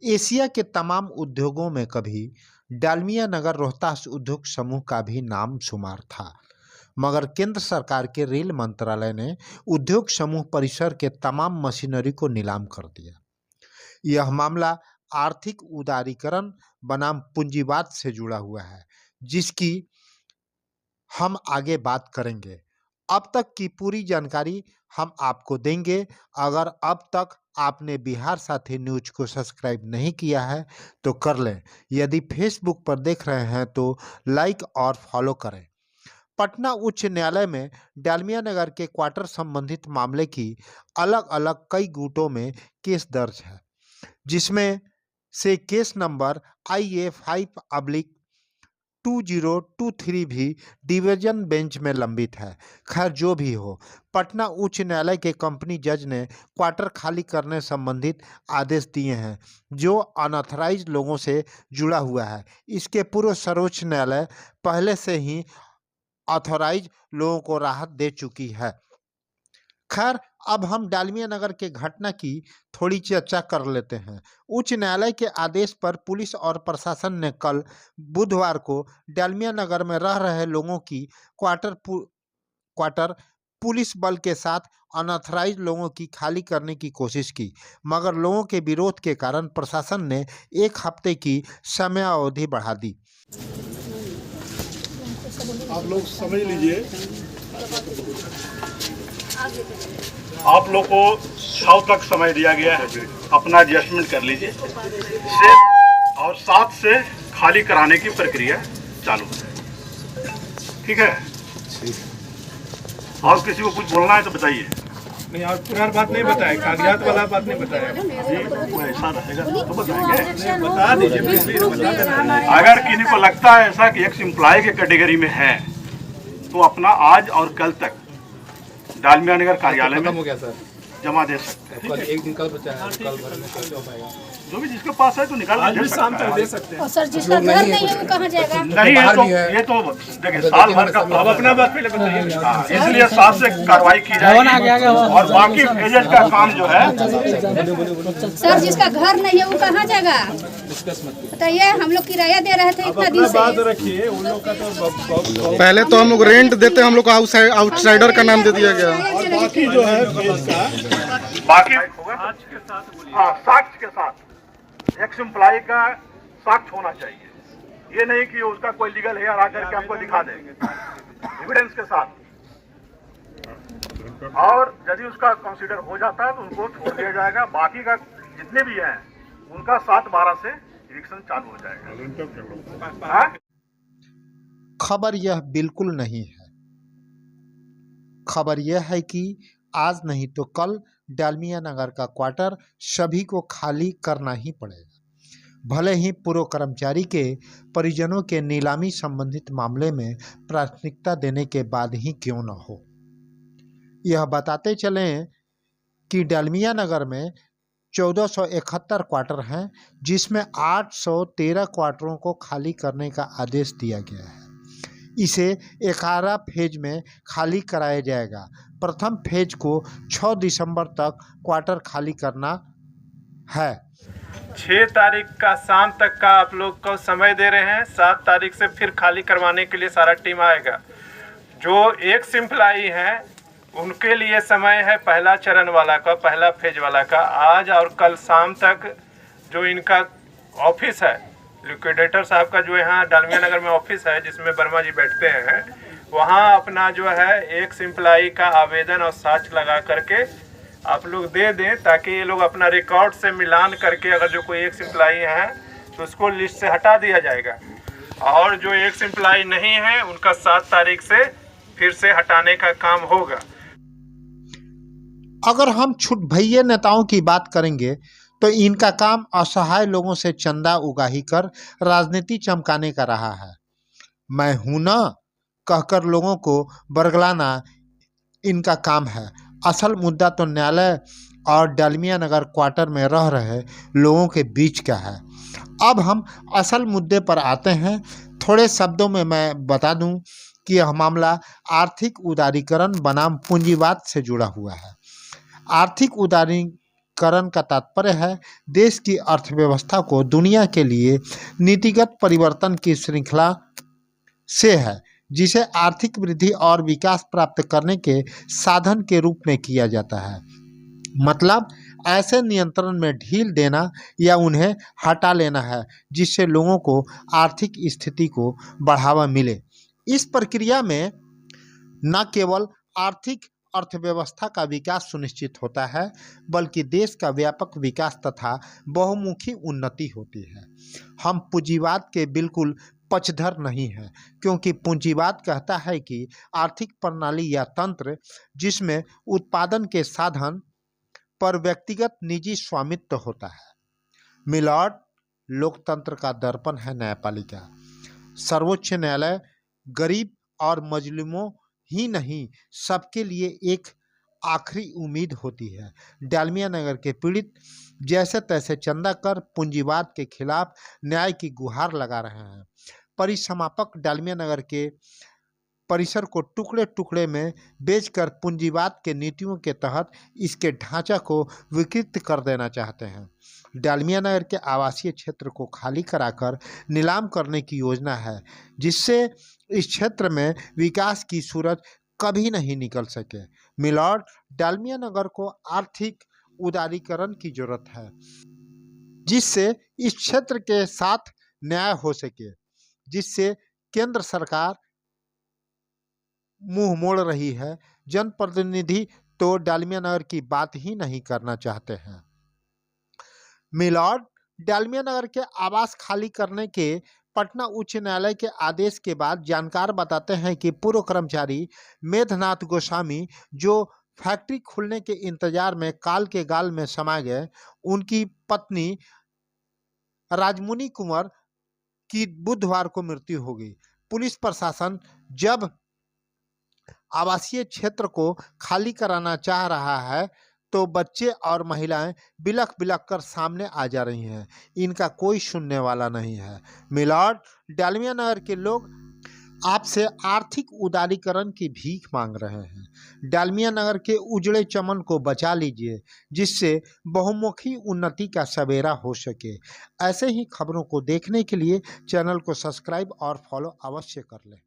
Asia के तमाम उद्योगों में कभी डालमिया नगर रोहतास उद्योग समूह का भी नाम शुमार था, मगर केंद्र सरकार के रेल मंत्रालय ने उद्योग समूह परिसर के तमाम मशीनरी को नीलाम कर दिया। यह मामला आर्थिक उदारीकरण बनाम पूंजीवाद से जुड़ा हुआ है, जिसकी हम आगे बात करेंगे। अब तक की पूरी जानकारी हम आपको देंगे। अगर अब तक आपने बिहार साथी न्यूज को सब्सक्राइब नहीं किया है तो कर लें। यदि फेसबुक पर देख रहे हैं तो लाइक और फॉलो करें। पटना उच्च न्यायालय में डालमिया नगर के क्वार्टर संबंधित मामले की अलग अलग कई गुटों में केस दर्ज है, जिसमें से केस नंबर IA5/2023 भी डिवीजन बेंच में लंबित है। खैर जो भी हो, पटना उच्च न्यायालय के कंपनी जज ने क्वार्टर खाली करने संबंधित आदेश दिए हैं, जो अनऑथराइज्ड लोगों से जुड़ा हुआ है। इसके पूर्व सर्वोच्च न्यायालय पहले से ही ऑथराइज लोगों को राहत दे चुकी है। खैर, अब हम डालमिया नगर के घटना की थोड़ी चर्चा कर लेते हैं। उच्च न्यायालय के आदेश पर पुलिस और प्रशासन ने कल बुधवार को डालमिया नगर में रह रहे लोगों की क्वार्टर पुलिस बल के साथ अनऑथराइज लोगों की खाली करने की कोशिश की, मगर लोगों के विरोध के कारण प्रशासन ने 1 हफ्ते की समयावधि बढ़ा दी। आप लोग समझ लीजिए, आप लोग को 6 तक समय दिया गया है, अपना एडजस्टमेंट कर लीजिए। 6 और 7 से खाली कराने की प्रक्रिया चालू है। ठीक है? और किसी को कुछ बोलना है तो बताइए। नहीं, और पुरानी बात नहीं बताया, कागजात वाला बात नहीं बताया। ऐसा रहेगा तो बताएंगे। बता दीजिए, अगर किसी को लगता है ऐसा कि एक्स एम्प्लॉय के कैटेगरी में है तो अपना आज और कल तक डालमिया नगर कार्यालय में हो गया सर, जमा दे सकते हैं। कल एक दिन कल बचा है, कल भर में कैसे हो पाएगा? जो भी जिसके पास है तो निकाल आज भी दे शाम सकता तक है। दे सकते हैं। और सर जिसका घर नहीं है वो कहाँ जाएगा? नहीं है तो ये तो देखिए साल भर का अब अपना बात पहले बताइए। इसलिए 7 से कार्रवाई की जाएगी और बाकी एजेंट का काम जो है सर जिसका घर नहीं है वो कहाँ जाएगा? बताइए, हम लोग किराया दे रहे थे इतना दिन अपना बात से। रखिए, उन लोग का तो पहले तो हम लोग रेंट देते, हम लोग को आउटसाइडर का नाम दे दिया गया। और बाकी जो है बाकी हाँ साक्ष्य के साथ एक्स एम्प्लॉय का साक्ष्य होना चाहिए। ये नहीं कि उसका कोई लीगल हेयर आकर के आपको दिखा देंगे एविडेंस के साथ। और यदि उसका कंसीडर हो जाता है तो उनको छोड़ दिया जाएगा। बाकी का जितने भी हैं उनका 7/12 से इलेक्शन चालू हो जाएगा। हाँ? खबर यह बिल्कुल नहीं है। खबर यह है कि आज नहीं तो कल डालमिया नगर का क्वार्टर सभी को खाली करना ही पड़ेगा, भले ही पूर्व कर्मचारी के परिजनों के नीलामी संबंधित मामले में प्राथमिकता देने के बाद ही क्यों न हो। यह बताते चलें कि डालमिया नगर में 1471 क्वार्टर हैं, जिसमें 813 क्वार्टरों को खाली करने का आदेश दिया गया है। इसे 11 फेज में खाली कराया जाएगा। प्रथम फेज को 6 दिसंबर तक क्वार्टर खाली करना है। 6 तारीख का शाम तक का आप लोग को समय दे रहे हैं। 7 तारीख से फिर खाली करवाने के लिए सारा टीम आएगा। जो एक्स एम्प्लॉई हैं उनके लिए समय है पहला चरण वाला का, पहला फेज वाला का। आज और कल शाम तक जो इनका ऑफिस है, लिक्विडेटर साहब का जो यहाँ डालमिया नगर में ऑफिस है जिसमें वर्मा जी बैठते हैं, वहाँ अपना जो है एक्स एम्प्लॉई का आवेदन और साक्ष्य लगा करके आप लोग दे दें, ताकि ये लोग अपना रिकॉर्ड से मिलान करके अगर जो कोई एक्स एम्प्लॉई है तो उसको लिस्ट से हटा दिया जाएगा। और जो एक्स एम्प्लॉई नहीं है उनका 7 तारीख से फिर से हटाने का काम होगा। अगर हम छुटभइये नेताओं की बात करेंगे तो इनका काम असहाय लोगों से चंदा उगाही कर राजनीति चमकाने का रहा है। मैं हूं ना कहकर लोगों को बरगलाना इनका काम है। असल मुद्दा तो न्यायालय और डालमिया नगर क्वार्टर में रह रहे लोगों के बीच का है। अब हम असल मुद्दे पर आते हैं। थोड़े शब्दों में मैं बता दूं कि यह मामला आर्थिक उदारीकरण बनाम पूंजीवाद से जुड़ा हुआ है। आर्थिक करण का तात्पर्य है देश की अर्थव्यवस्था को दुनिया के लिए नीतिगत परिवर्तन की श्रृंखला से है, जिसे आर्थिक वृद्धि और विकास प्राप्त करने के साधन के रूप में किया जाता है। मतलब ऐसे नियंत्रण में ढील देना या उन्हें हटा लेना है जिससे लोगों को आर्थिक स्थिति को बढ़ावा मिले। इस प्रक्रिया में न केवल आर्थिक अर्थव्यवस्था का विकास सुनिश्चित होता है बल्कि देश का व्यापक विकास तथा बहुमुखी उन्नति होती है। हम पूंजीवाद के बिल्कुल पक्षधर नहीं है, क्योंकि पूंजीवाद कहता है कि आर्थिक प्रणाली या तंत्र जिसमें उत्पादन के साधन पर व्यक्तिगत निजी स्वामित्व होता है। मिलॉर्ड, लोकतंत्र का दर्पण है न्यायपालिका। सर्वोच्च न्यायालय गरीब और मजलूमों ही नहीं, सबके लिए एक आखिरी उम्मीद होती है। डालमिया नगर के पीड़ित जैसे तैसे चंदा कर पूंजीवाद के खिलाफ न्याय की गुहार लगा रहे हैं। परिसमापक डालमिया नगर के परिसर को टुकड़े टुकड़े में बेचकर पूंजीवाद के नीतियों के तहत इसके ढांचा को विकृत कर देना चाहते हैं। डालमिया नगर के आवासीय क्षेत्र को खाली कराकर नीलाम करने की योजना है, जिससे इस क्षेत्र में विकास की सूरज कभी नहीं निकल सके। मिलॉर्ड, डालमिया नगर को आर्थिक उदारीकरण की जरूरत है, जिससे इस क्षेत्र के साथ न्याय हो सके, जिससे केंद्र सरकार मुंह मोड़ रही है। जनप्रतिनिधि तो डालमिया नगर की बात ही नहीं करना चाहते हैं। मिलॉर्ड, डालमिया नगर के आवास खाली करने के पटना उच्च न्यायालय के आदेश के बाद जानकार बताते हैं कि पूर्व कर्मचारी मेघनाथ गोस्वामी, जो फैक्ट्री खुलने के इंतजार में काल के गाल में समा गए, उनकी पत्नी राजमुनी कुंवर की बुधवार को मृत्यु हो गई। पुलिस प्रशासन जब आवासीय क्षेत्र को खाली कराना चाह रहा है तो बच्चे और महिलाएं बिलख बिलख कर सामने आ जा रही हैं। इनका कोई सुनने वाला नहीं है। मिलॉर्ड, डालमिया नगर के लोग आपसे आर्थिक उदारीकरण की भीख मांग रहे हैं। डालमिया नगर के उजड़े चमन को बचा लीजिए, जिससे बहुमुखी उन्नति का सवेरा हो सके। ऐसे ही खबरों को देखने के लिए चैनल को सब्सक्राइब और फॉलो अवश्य कर लें।